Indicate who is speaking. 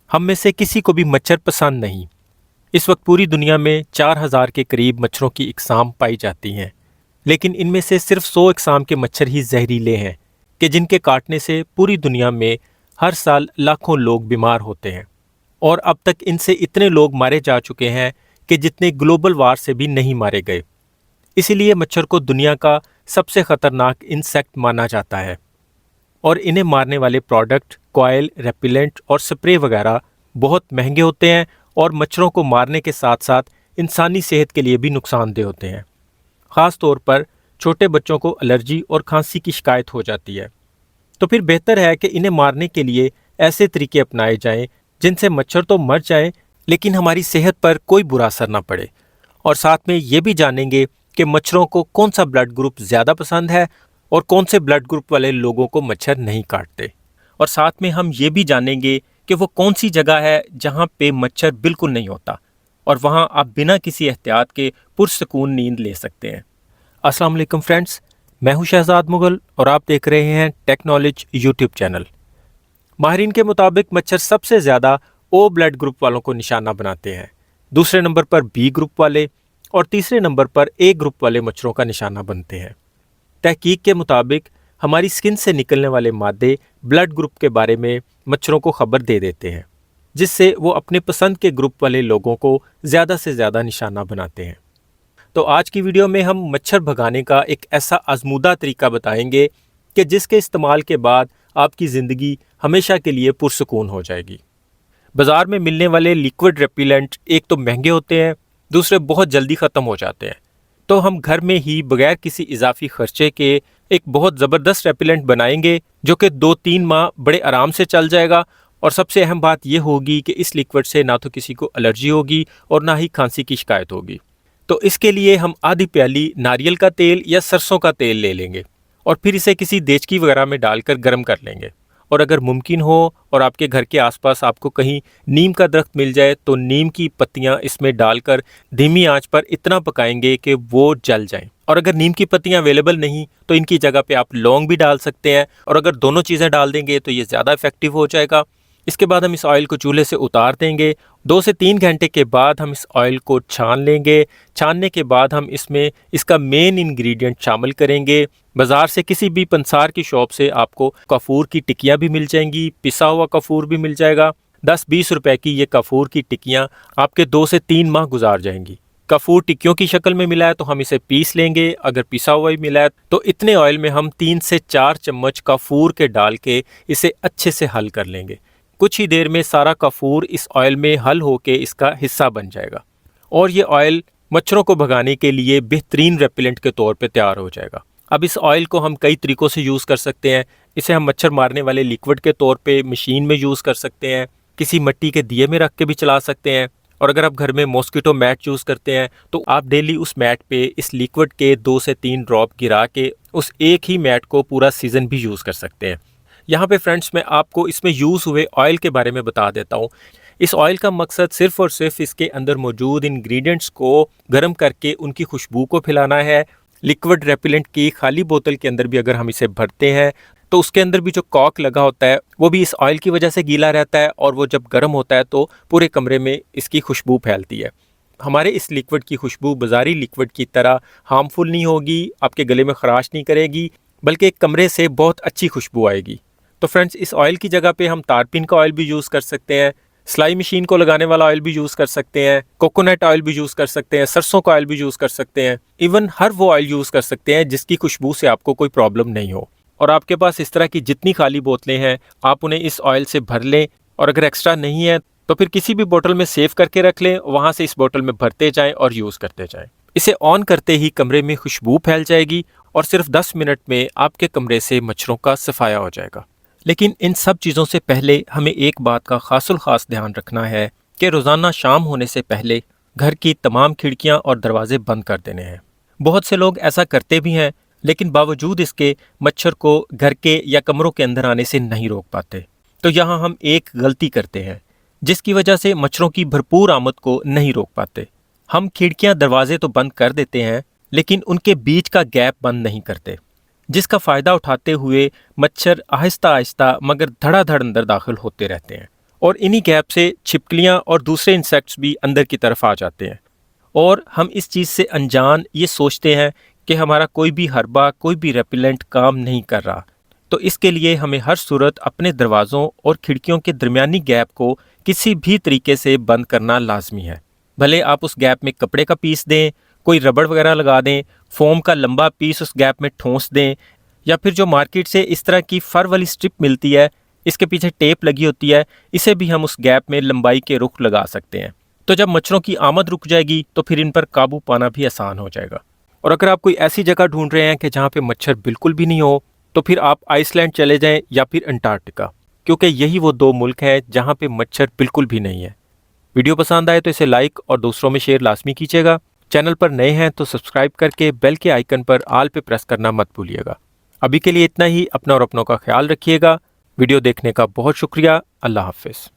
Speaker 1: हम में से किसी को भी मच्छर पसंद नहीं। इस वक्त पूरी दुनिया में 4000 के करीब मच्छरों की इकसाम पाई जाती हैं, लेकिन इनमें से सिर्फ 100 इकसाम के मच्छर ही जहरीले हैं कि जिनके काटने से पूरी दुनिया में हर साल लाखों लोग बीमार होते हैं। और अब तक इनसे इतने लोग मारे जा चुके हैं कि जितने ग्लोबल वार से भी नहीं मारे गए। इसीलिए मच्छर को दुनिया का सबसे खतरनाक इंसेक्ट माना जाता है और इन्हें मारने वाले प्रोडक्ट, कॉयल, रेपिलेंट और स्प्रे वगैरह बहुत महंगे होते हैं और मच्छरों को मारने के साथ साथ इंसानी सेहत के लिए भी नुकसानदेह होते हैं। ख़ास तौर पर छोटे बच्चों को एलर्जी और खांसी की शिकायत हो जाती है। तो फिर बेहतर है कि इन्हें मारने के लिए ऐसे तरीके अपनाए जाएं जिनसे मच्छर तो मर जाएं लेकिन हमारी सेहत पर कोई बुरा असर ना पड़े। और साथ में ये भी जानेंगे कि मच्छरों को कौन सा ब्लड ग्रुप ज़्यादा पसंद है और कौन से ब्लड ग्रुप वाले लोगों को मच्छर नहीं काटते। और साथ में हम ये भी जानेंगे कि वो कौन सी जगह है जहाँ पे मच्छर बिल्कुल नहीं होता और वहाँ आप बिना किसी एहतियात के पुरसकून नींद ले सकते हैं। अस्सलाम वालेकुम फ्रेंड्स, मैं हूँ शहजाद मुगल और आप देख रहे हैं टेक्नोलॉजी यूट्यूब चैनल। माहिरीन के मुताबिक मच्छर सबसे ज़्यादा ओ ब्लड ग्रुप वालों को निशाना बनाते हैं, दूसरे नंबर पर बी ग्रुप वाले और तीसरे नंबर पर ए ग्रुप वाले मच्छरों का निशाना बनते हैं। तहकीक के मुताबिक हमारी स्किन से निकलने वाले मादे ब्लड ग्रुप के बारे में मच्छरों को खबर दे देते हैं, जिससे वो अपने पसंद के ग्रुप वाले लोगों को ज़्यादा से ज़्यादा निशाना बनाते हैं। तो आज की वीडियो में हम मच्छर भगाने का एक ऐसा आजमूदा तरीका बताएंगे कि जिसके इस्तेमाल के बाद आपकी ज़िंदगी हमेशा के लिए पुरसकून हो जाएगी। बाज़ार में मिलने वाले लिक्विड रेपिलेंट एक तो महंगे होते हैं, दूसरे बहुत जल्दी ख़त्म हो जाते हैं। तो हम घर में ही बगैर किसी इजाफी खर्चे के एक बहुत ज़बरदस्त रेपिलेंट बनाएंगे जो कि 2-3 माह बड़े आराम से चल जाएगा। और सबसे अहम बात यह होगी कि इस लिक्विड से ना तो किसी को एलर्जी होगी और ना ही खांसी की शिकायत होगी। तो इसके लिए हम आधी प्याली नारियल का तेल या सरसों का तेल ले लेंगे और फिर इसे किसी देचकी वगैरह में डालकर गर्म कर लेंगे। और अगर मुमकिन हो और आपके घर के आसपास आपको कहीं नीम का दरख्त मिल जाए तो नीम की पत्तियां इसमें डालकर धीमी आंच पर इतना पकाएंगे कि वो जल जाएं। और अगर नीम की पत्तियां अवेलेबल नहीं तो इनकी जगह पे आप लौंग भी डाल सकते हैं और अगर दोनों चीज़ें डाल देंगे तो ये ज़्यादा इफेक्टिव हो जाएगा। इसके बाद हम इस ऑयल को चूल्हे से उतार देंगे। 2 से 3 घंटे के बाद हम इस ऑयल को छान लेंगे। छानने के बाद हम इसमें इसका मेन इंग्रेडिएंट शामिल करेंगे। बाज़ार से किसी भी पंसार की शॉप से आपको कपूर की टिक्कियाँ भी मिल जाएंगी, पिसा हुआ कपूर भी मिल जाएगा। 10-20 रुपए की ये कपूर की टिक्कियाँ आपके 2 से 3 माह गुजार जाएंगी। कपूर टिक्कियों की शक्ल में मिला है तो हम इसे पीस लेंगे, अगर पिसा हुआ ही मिला है तो इतने ऑयल में हम 3 से 4 चम्मच कपूर के डाल के इसे अच्छे से हल कर लेंगे। कुछ ही देर में सारा कपूर इस ऑयल में हल होके इसका हिस्सा बन जाएगा और ये ऑयल मच्छरों को भगाने के लिए बेहतरीन रेपिलेंट के तौर पे तैयार हो जाएगा। अब इस ऑयल को हम कई तरीक़ों से यूज़ कर सकते हैं। इसे हम मच्छर मारने वाले लिक्विड के तौर पे मशीन में यूज़ कर सकते हैं, किसी मिट्टी के दिए में रख के भी चला सकते हैं और अगर आप घर में मॉस्किटो मैट यूज़ करते हैं तो आप डेली उस मैट पे इस लिक्विड के 2 से 3 ड्रॉप गिरा के उस एक ही मैट को पूरा सीज़न भी यूज़ कर सकते हैं। यहाँ पे फ्रेंड्स मैं आपको इसमें यूज़ हुए ऑयल के बारे में बता देता हूँ। इस ऑयल का मकसद सिर्फ़ और सिर्फ इसके अंदर मौजूद इंग्रेडिएंट्स को गर्म करके उनकी खुशबू को फैलाना है। लिक्विड रेपिलेंट की खाली बोतल के अंदर भी अगर हम इसे भरते हैं तो उसके अंदर भी जो कॉक लगा होता है वो भी इस ऑयल की वजह से गीला रहता है और वो जब गर्म होता है तो पूरे कमरे में इसकी खुशबू फैलती है। हमारे इस लिक्विड की खुशबू बाज़ारी लिक्विड की तरह हार्मफुल नहीं होगी, आपके गले में खराश नहीं करेगी, बल्कि एक कमरे से बहुत अच्छी खुशबू आएगी। तो फ्रेंड्स इस ऑयल की जगह पे हम तारपीन का ऑयल भी यूज़ कर सकते हैं, सिलाई मशीन को लगाने वाला ऑयल भी यूज़ कर सकते हैं, कोकोनट ऑयल भी यूज़ कर सकते हैं, सरसों का ऑयल भी यूज़ कर सकते हैं। इवन हर वो ऑयल यूज़ कर सकते हैं जिसकी खुशबू से आपको कोई प्रॉब्लम नहीं हो। और आपके पास इस तरह की जितनी खाली बोतलें हैं आप उन्हें इस ऑयल से भर लें और अगर एक्स्ट्रा नहीं है तो फिर किसी भी बोतल में सेव करके रख लें, वहाँ से इस बोतल में भरते जाएँ और यूज़ करते जाएँ। इसे ऑन करते ही कमरे में खुशबू फैल जाएगी और सिर्फ 10 मिनट में आपके कमरे से मच्छरों का सफाया हो जाएगा। लेकिन इन सब चीज़ों से पहले हमें एक बात का खासुल खास ध्यान रखना है कि रोज़ाना शाम होने से पहले घर की तमाम खिड़कियां और दरवाजे बंद कर देने हैं। बहुत से लोग ऐसा करते भी हैं लेकिन बावजूद इसके मच्छर को घर के या कमरों के अंदर आने से नहीं रोक पाते। तो यहाँ हम एक गलती करते हैं जिसकी वजह से मच्छरों की भरपूर आमद को नहीं रोक पाते। हम खिड़कियाँ दरवाजे तो बंद कर देते हैं लेकिन उनके बीच का गैप बंद नहीं करते, जिसका फ़ायदा उठाते हुए मच्छर आहिस्ता आहिस्ता मगर धड़ाधड़ अंदर दाखिल होते रहते हैं और इन्हीं गैप से छिपकलियाँ और दूसरे इंसेक्ट्स भी अंदर की तरफ आ जाते हैं। और हम इस चीज़ से अनजान ये सोचते हैं कि हमारा कोई भी हर्बा, कोई भी रेपिलेंट काम नहीं कर रहा। तो इसके लिए हमें हर सूरत अपने दरवाज़ों और खिड़कियों के दरमियानी गैप को किसी भी तरीके से बंद करना लाजमी है। भले आप उस गैप में कपड़े का पीस दें, कोई रबड़ वगैरह लगा दें, फोम का लंबा पीस उस गैप में ठोंस दें, या फिर जो मार्केट से इस तरह की फर वाली स्ट्रिप मिलती है, इसके पीछे टेप लगी होती है, इसे भी हम उस गैप में लंबाई के रुख लगा सकते हैं। तो जब मच्छरों की आमद रुक जाएगी तो फिर इन पर काबू पाना भी आसान हो जाएगा। और अगर आप कोई ऐसी जगह ढूंढ रहे हैं कि जहाँ पे मच्छर बिल्कुल भी नहीं हो, तो फिर आप आइसलैंड चले जाएं या फिर अंटार्कटिका, क्योंकि यही वो 2 मुल्क हैं जहाँ पे मच्छर बिल्कुल भी नहीं है। वीडियो पसंद आए तो इसे लाइक और दूसरों में शेयर लाजमी कीजिएगा। चैनल पर नए हैं तो सब्सक्राइब करके बेल के आइकन पर ऑल पे प्रेस करना मत भूलिएगा। अभी के लिए इतना ही। अपना और अपनों का ख्याल रखिएगा। वीडियो देखने का बहुत शुक्रिया। अल्लाह हाफिज़।